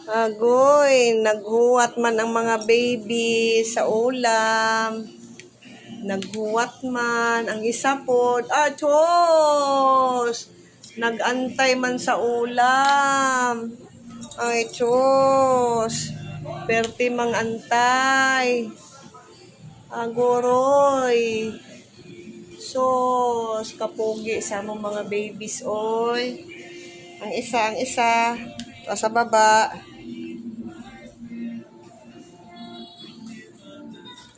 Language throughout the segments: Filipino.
Agoy, naghuwat man ang mga baby sa ulam. Naghuwat man. Ang isa po, Diyos! Nagantay man sa ulam. Ay, Diyos! Perti mang antay. Agoroy. Sos, kapugi sa mga babies, oy. Ang isa. Sa baba.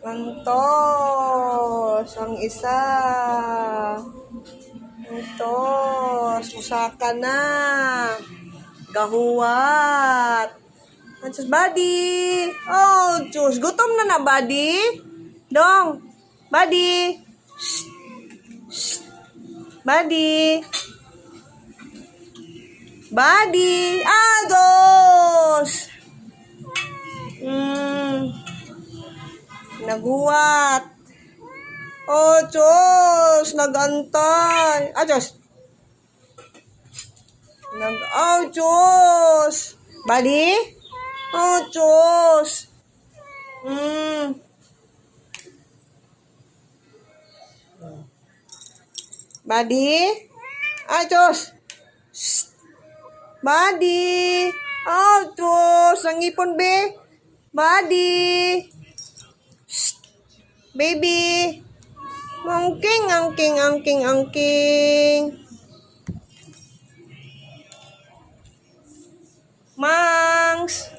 Antos, ang isa. Antos, usaka na. Gahuwat. Antos, buddy. Oh, Diyos, gutom na buddy. Dong, buddy. Shh. Shh. Buddy. Buddy. Agos. Naghuwat. Oh, Diyos. Nagantay. Diyos. Oh, Diyos. Buddy? Oh, Diyos. Buddy? Diyos. Shh. Buddy. Oh, Diyos. Ang ipon, be. Buddy. Shh. Baby. Angking. Mangs.